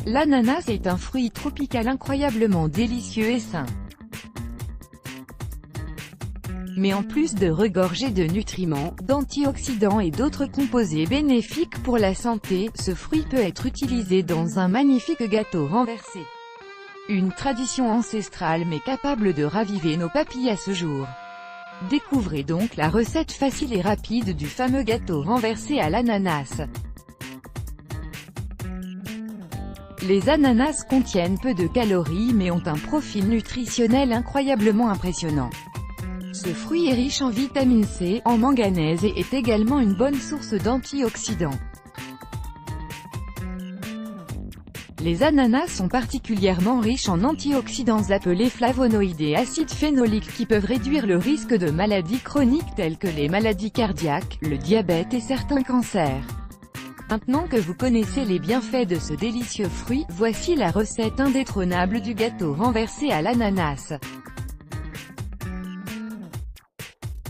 L'ananas est un fruit tropical incroyablement délicieux et sain. Mais en plus de regorger de nutriments, d'antioxydants et d'autres composés bénéfiques pour la santé, ce fruit peut être utilisé dans un magnifique gâteau renversé. Une tradition ancestrale mais capable de raviver nos papilles à ce jour. Découvrez donc la recette facile et rapide du fameux gâteau renversé à l'ananas. Les ananas contiennent peu de calories mais ont un profil nutritionnel incroyablement impressionnant. Ce fruit est riche en vitamine C, en manganèse et est également une bonne source d'antioxydants. Les ananas sont particulièrement riches en antioxydants appelés flavonoïdes et acides phénoliques qui peuvent réduire le risque de maladies chroniques telles que les maladies cardiaques, le diabète et certains cancers. Maintenant que vous connaissez les bienfaits de ce délicieux fruit, voici la recette indétrônable du gâteau renversé à l'ananas.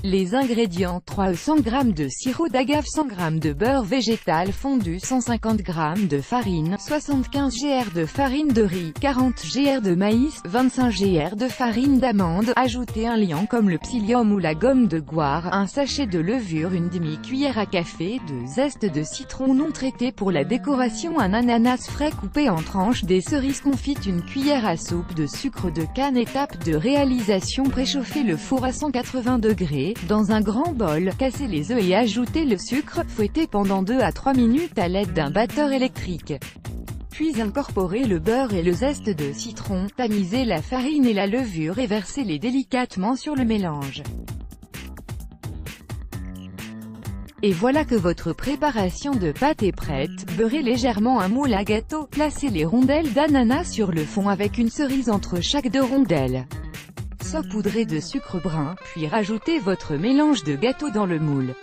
Les ingrédients: 300 g de sirop d'agave, 100 g de beurre végétal fondu, 150 g de farine, 75 g de farine de riz, 40 g de maïs, 25 g de farine d'amande. Ajoutez un liant comme le psyllium ou la gomme de goire, un sachet de levure, une demi-cuillère à café de zeste de citron non traité pour la décoration, un ananas frais coupé en tranches, des cerises confites, une cuillère à soupe de sucre de canne. Étape de réalisation: préchauffez le four à 180 degrés. Dans un grand bol, cassez les œufs et ajoutez le sucre, fouettez pendant 2 à 3 minutes à l'aide d'un batteur électrique. Puis incorporez le beurre et le zeste de citron, tamisez la farine et la levure et versez-les délicatement sur le mélange. Et voilà que votre préparation de pâte est prête. Beurrez légèrement un moule à gâteau, placez les rondelles d'ananas sur le fond avec une cerise entre chaque 2 rondelles. Saupoudrez de sucre brun, puis rajoutez votre mélange de gâteau dans le moule.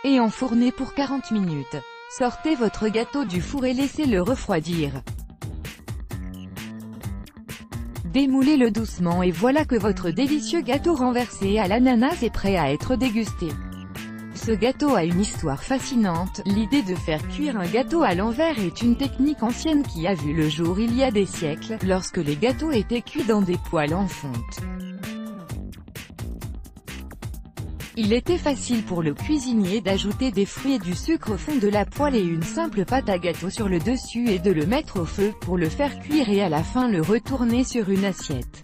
Et enfournez pour 40 minutes. Sortez votre gâteau du four et laissez-le refroidir. Démoulez-le doucement et voilà que votre délicieux gâteau renversé à l'ananas est prêt à être dégusté. Ce gâteau a une histoire fascinante. L'idée de faire cuire un gâteau à l'envers est une technique ancienne qui a vu le jour il y a des siècles, lorsque les gâteaux étaient cuits dans des poêles en fonte. Il était facile pour le cuisinier d'ajouter des fruits et du sucre au fond de la poêle et une simple pâte à gâteau sur le dessus et de le mettre au feu, pour le faire cuire et à la fin le retourner sur une assiette.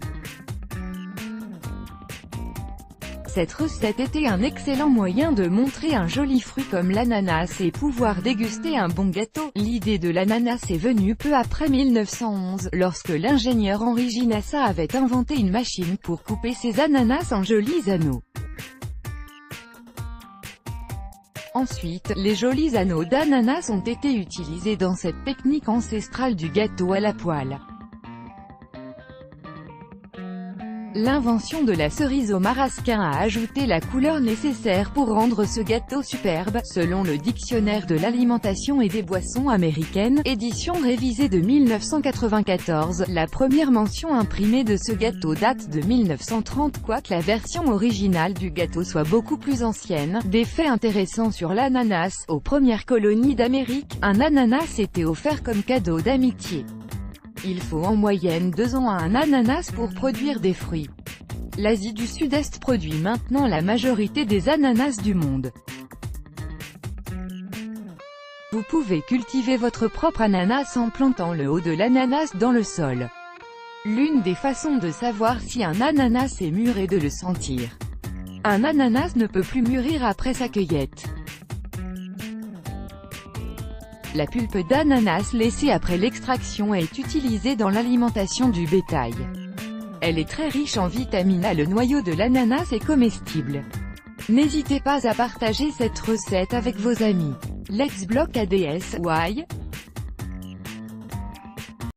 Cette recette était un excellent moyen de montrer un joli fruit comme l'ananas et pouvoir déguster un bon gâteau. L'idée de l'ananas est venue peu après 1911, lorsque l'ingénieur Henri Ginassa avait inventé une machine pour couper ses ananas en jolis anneaux. Ensuite, les jolis anneaux d'ananas ont été utilisés dans cette technique ancestrale du gâteau à la poêle. L'invention de la cerise au marasquin a ajouté la couleur nécessaire pour rendre ce gâteau superbe, selon le Dictionnaire de l'alimentation et des boissons américaine, édition révisée de 1994. La première mention imprimée de ce gâteau date de 1930, quoique la version originale du gâteau soit beaucoup plus ancienne. Des faits intéressants sur l'ananas. Aux premières colonies d'Amérique, un ananas était offert comme cadeau d'amitié. Il faut en moyenne 2 ans à un ananas pour produire des fruits. L'Asie du Sud-Est produit maintenant la majorité des ananas du monde. Vous pouvez cultiver votre propre ananas en plantant le haut de l'ananas dans le sol. L'une des façons de savoir si un ananas est mûr est de le sentir. Un ananas ne peut plus mûrir après sa cueillette. La pulpe d'ananas laissée après l'extraction est utilisée dans l'alimentation du bétail. Elle est très riche en vitamine A. Le noyau de l'ananas est comestible. N'hésitez pas à partager cette recette avec vos amis. Let's block ADS, why?